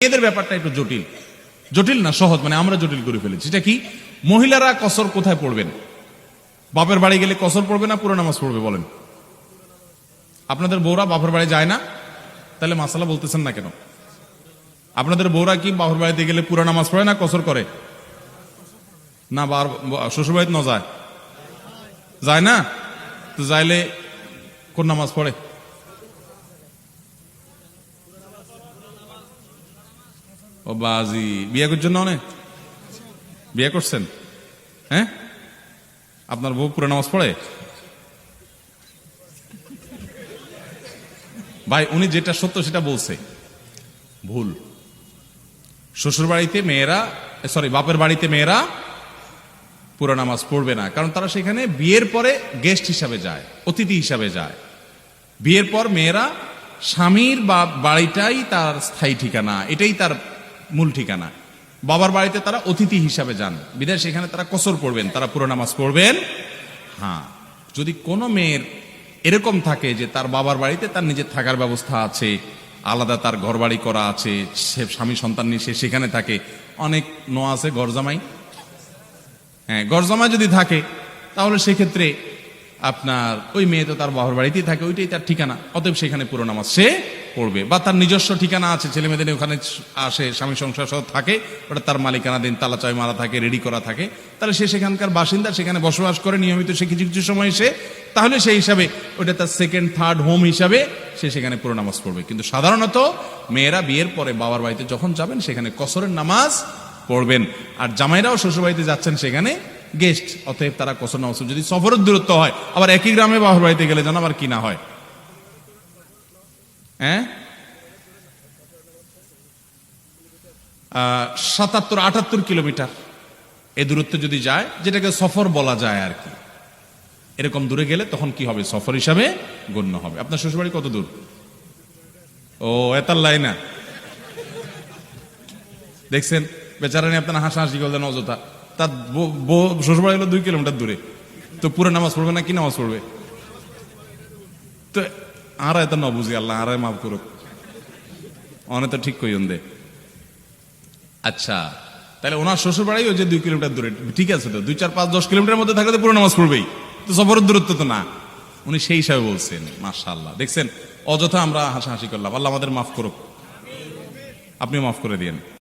এদের ব্যাপারটা একটু জটিল, জটিল না সহজ, মানে আমরা জটিল করে ফেলেছি। এটা কি, মহিলারা কসর কোথায় পড়বেন? বাপের বাড়ি গেলে কসর পড়বে না পুরো নামাজ পড়বে? বলেন। আপনাদের বউরা বাপের বাড়ি যায় না, তাহলে মাসালা বলতেছেন না কেন? আপনাদের বউরা কি বাপের বাড়িতে গেলে পুরো নামাজ পড়ে না কসর করে? না, শ্বশুর বাড়িতে না যায়? যায় না তো যাইলে কোন নামাজ পড়ে? ও বাজি, বিয়ে করছেন না? অনেক বিয়ে করছেন, হ্যাঁ? আপনার বউ পুরো নামাজ পড়ে? ভাই, উনি যেটা সত্য সেটা বলছে, ভুল। শ্বশুর বাড়িতে মেয়েরা, সরি বাপের বাড়িতে মেয়েরা পুরো নামাজ পড়বে না, কারণ তারা সেখানে বিয়ের পরে গেস্ট হিসাবে যায়, অতিথি হিসাবে যায়। বিয়ের পর মেয়েরা স্বামীর বা বাড়িটাই তার স্থায়ী ঠিকানা, এটাই তার মূল ঠিকানা। বাবার বাড়িতে তারা অতিথি হিসাবে যান, বিধায় সেখানে তারা কসর পড়বেন, তারা পুরো নামাজ পড়বেন। হ্যাঁ, যদি কোনো মেয়ের এরকম থাকে যে তার বাবার বাড়িতে তার নিজের থাকার ব্যবস্থা আছে, আলাদা তার ঘর বাড়ি করা আছে, সে স্বামী সন্তান নিয়ে সে সেখানে থাকে, অনেক নোয়া আছে গরজামাই, হ্যাঁ গরজামাই যদি থাকে, তাহলে সেক্ষেত্রে আপনার ওই মেয়ে তো তার বাবার বাড়িতেই থাকে, ওইটাই তার ঠিকানা, অতএব সেখানে পুরো নামাজ সে পড়বে। বা তার নিজস্ব ঠিকানা আছে, ছেলে মেয়েদের ওখানে আসে, স্বামী সংসার সহ থাকে, ওটা তার মালিকানা দিন, তালা চাই মারা থাকে, রেডি করা থাকে, তাহলে সে সেখানকার বাসিন্দা, সেখানে বসবাস করে নিয়মিত সে কিছু কিছু সময় সে, তাহলে সেই হিসাবে ওটা তার সেকেন্ড থার্ড হোম হিসাবে সে সেখানে পুরো নামাজ পড়বে। কিন্তু সাধারণত মেয়েরা বিয়ের পরে বাবার বাড়িতে যখন যাবেন সেখানে কসরের নামাজ পড়বেন। আর জামাইরাও শ্বশুর বাড়িতে যাচ্ছেন সেখানে গেস্ট, অতএব তারা কসর নামাজ। যদি সফরের দূরত্ব হয়, আবার একই গ্রামে বাবার বাড়িতে গেলে যেন আবার কি না হয়, হ্যাঁ ৭৭-৭৮ কিলোমিটার এই দূরত্ব যদি যায়, যেটাকে সফর বলা যায় আর কি, এরকম দূরে গেলে তখন কি হবে, সফর হিসাবে গণ্য হবে। আপনার শ্বশুরবাড়ি কত দূর? ও এতাল্লাই না, দেখছেন বেচারা নিয়ে আপনারা হাসাহাসি করলেন অযথা। তার শ্বশুরবাড়ি হলো 2 কিলোমিটার দূরে, তো পুরো নামাজ পড়বে না কি নামাজ পড়বে? তো আর এত ন বুঝি, আল্লাহ আর মাফ করুক, অনেক তো ঠিক কইন দে। আচ্ছা, তাহলে ওনার শ্বশুর বাড়ি ওই যে 2 কিলোমিটার দূরে, ঠিক আছে, তো 2, 4, 5, 10 কিলোমিটার মধ্যে থাকলে তো পুরো নামাজ পড়বেই, তো সফরের দূরত্ব তো না। উনি সেই হিসাবে বলছেন। মাশাআল্লাহ, দেখছেন অযথা আমরা হাসাহাসি করলাম, আল্লাহ আমাদের মাফ করুক, আপনি মাফ করে দিয়েন।